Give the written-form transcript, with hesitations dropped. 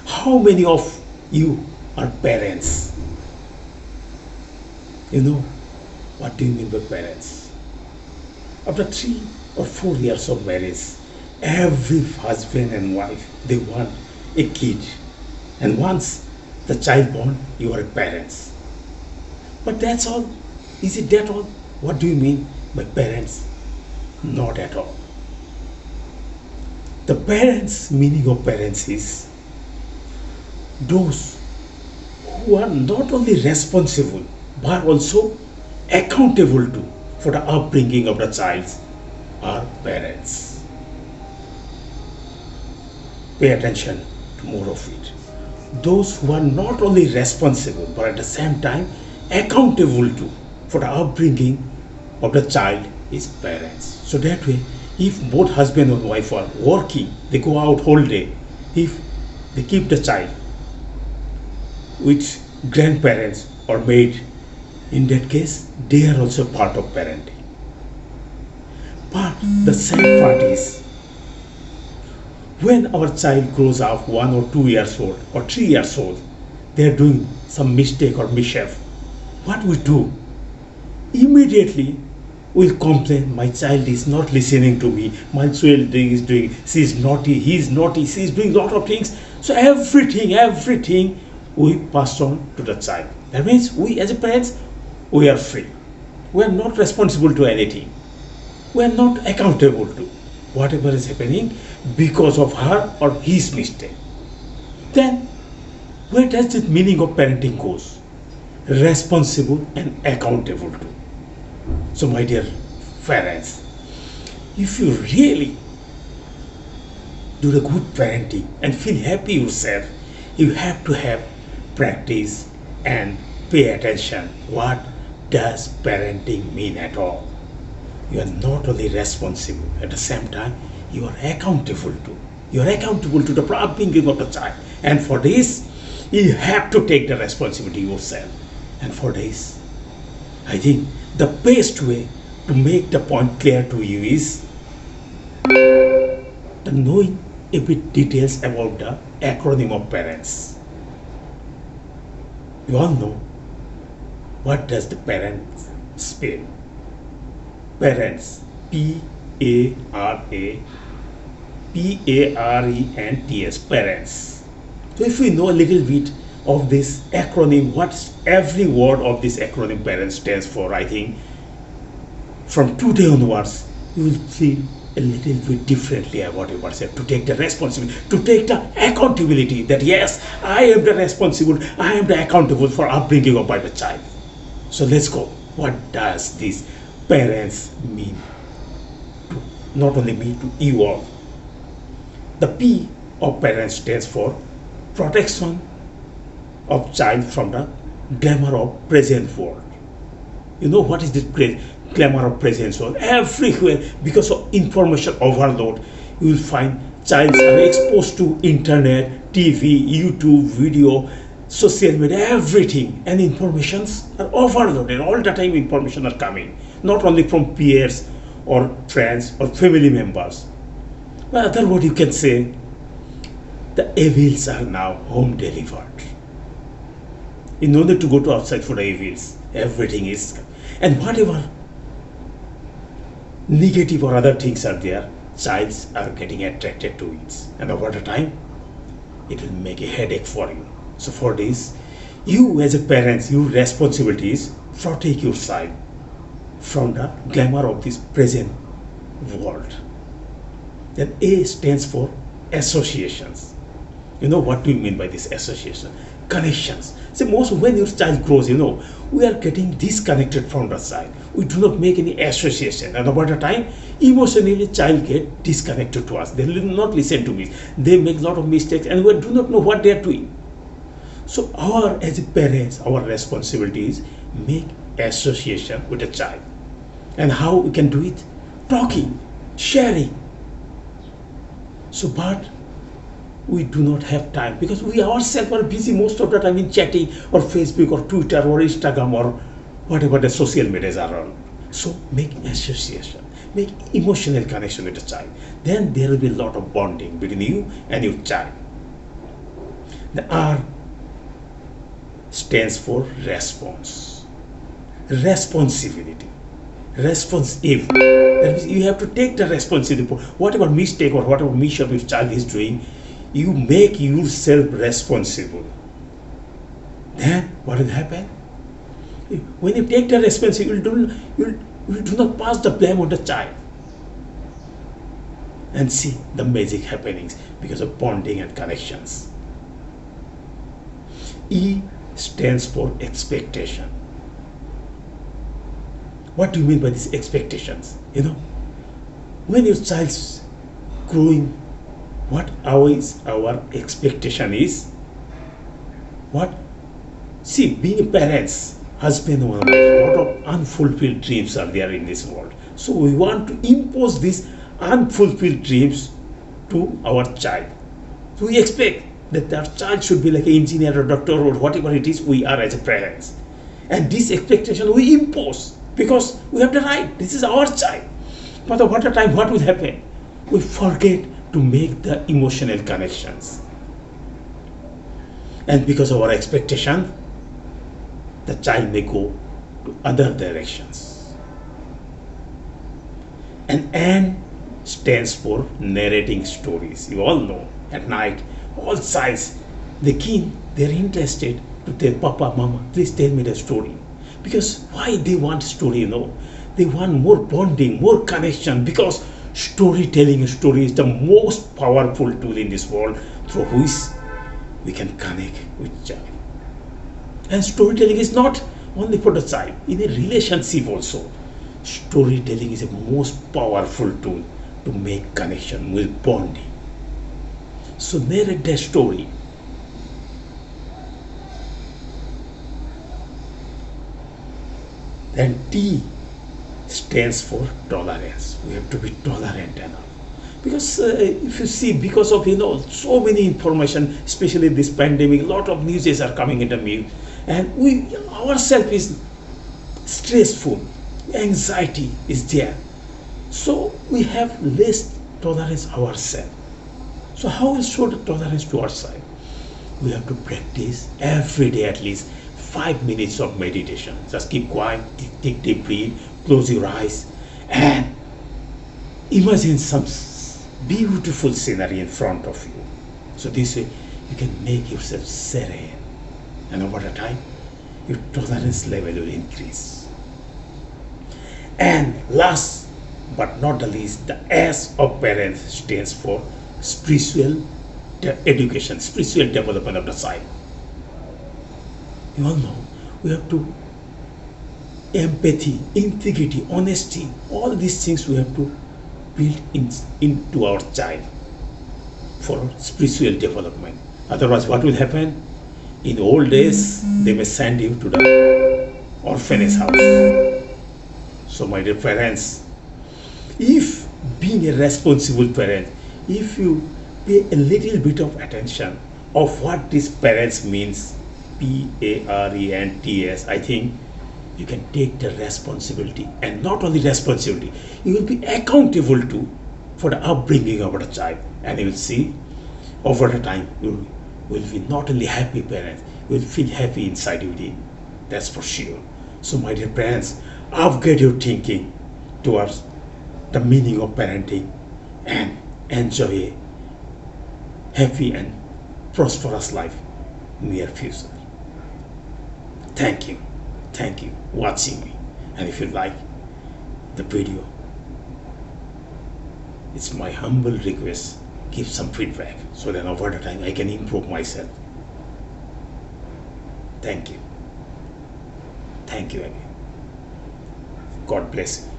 How many of you are parents? You know, what do you mean by parents? After 3 or 4 years of marriage, every husband and wife, they want a kid. And once the child born, you are a parents. But that's all. Is it that all? What do you mean by parents? Not at all. The parents, meaning of parents is those who are not only responsible but also accountable to for the upbringing of the child are parents. Pay attention to more of it. Those who are not only responsible but at the same time accountable to for the upbringing of the child is parents. So that way, if both husband and wife are working, they go out whole day, if they keep the child with grandparents or maid, in that case they are also part of parenting. But the sad part is when our child grows up 1 or 2 years old or 3 years old, they are doing some mistake or mischief. What we do? Immediately we'll complain, my child is not listening to me, my child is doing, she is naughty, he is naughty, she is doing a lot of things. So everything we pass on to the child. That means we as a parents, we are free. We are not responsible to anything. We are not accountable to whatever is happening because of her or his mistake. Then where does the meaning of parenting goes? Responsible and accountable to. So my dear parents, if you really do the good parenting and feel happy yourself, you have to have practice and pay attention. What does parenting mean at all? You are not only responsible, at the same time you are accountable to. You are accountable to the upbringing of the child. And for this, you have to take the responsibility yourself. And for this, I think the best way to make the point clear to you is the knowing a bit details about the acronym of parents. You all know what does the parents spell? Parents, P-A-R-A-P-A-R-E-N-T-S, parents. So if we know a little bit of this acronym, what every word of this acronym parents stands for, I think from today onwards you will feel a little bit differently about yourself, to take the responsibility, to take the accountability that yes, I am the responsible, I am the accountable for upbringing of my child. So let's go. What does this parents mean to not only me, to you all? The P of parents stands for protection of child from the glamour of present world. You know what is this glamour of present world? Everywhere, because of information overload, you will find child are exposed to internet, TV, YouTube, video, social media, everything, and informations are overloaded. All the time information are coming, not only from peers or friends or family members. But other word you can say, the evils are now home delivered. You no need to go to outside for the evils. Everything is, and whatever negative or other things are there, childs are getting attracted to it, and over the time it will make a headache for you. So for this, you as a parent, your responsibility is protect your child from the glamour of this present world. Then A stands for associations. You know what do you mean by this association? Connections. See, most when your child grows, we are getting disconnected from the child. We do not make any association, and over the time, emotionally, child get disconnected to us. They will not listen to me. They make a lot of mistakes, and we do not know what they are doing. So, as parents, our responsibility is make association with a child, and how we can do it? Talking, sharing. So, but we do not have time because we ourselves are busy most of the time in chatting or Facebook or Twitter or Instagram or whatever the social medias are on. So make association, make emotional connection with the child. Then there will be a lot of bonding between you and your child. The R stands for response. Responsibility. Responsive. That means you have to take the responsibility for whatever mistake or whatever mishap your child is doing. You make yourself responsible. Then what will happen? When you take the responsibility, you do not pass the blame on the child. And see the magic happenings because of bonding and connections. E stands for expectation. What do you mean by these expectations? When your child's growing, what always our expectation is? What? See, being parents, husband and wife, a lot of unfulfilled dreams are there in this world. So we want to impose these unfulfilled dreams to our child. So we expect that our child should be like an engineer or doctor or whatever it is we are as a parents. And this expectation we impose because we have the right. This is our child. But at what time, what will happen? We forget to make the emotional connections. And because of our expectation, the child may go to other directions. And N stands for narrating stories. You all know at night, all childs, they're interested to tell Papa, Mama, please tell me the story. Because why they want story, They want more bonding, more connection, because storytelling is the most powerful tool in this world through which we can connect with child. And storytelling is not only for the child, in a relationship also. Storytelling is the most powerful tool to make connection with bonding. So narrate the story. Then T stands for tolerance. We have to be tolerant enough. Because if you see, because of so many information, especially this pandemic, a lot of news are coming into me, and we ourselves is stressful, anxiety is there. So we have less tolerance ourselves. So how will show the tolerance to ourselves? We have to practice every day at least 5 minutes of meditation. Just keep quiet, take deep breath, close your eyes, and imagine some beautiful scenery in front of you. So this way you can make yourself serene, and over the time your tolerance level will increase. And last but not the least, the S of parents stands for spiritual education, spiritual development of the child. You all know we have to empathy, integrity, honesty, all these things we have to build into our child for spiritual development. Otherwise, what will happen? In old days, they may send you to the orphanage house. So, my dear parents, if being a responsible parent, if you pay a little bit of attention of what this parents means, PARENTS, I think you can take the responsibility, and not only responsibility, you will be accountable to for the upbringing of the child, and you will see over the time you will be not only happy parents, you will feel happy inside within. That's for sure. So my dear parents, upgrade your thinking towards the meaning of parenting and enjoy a happy and prosperous life in near future. Thank you watching me, and if you like the video, it's my humble request, give some feedback so that over the time I can improve myself. Thank you again. God bless you.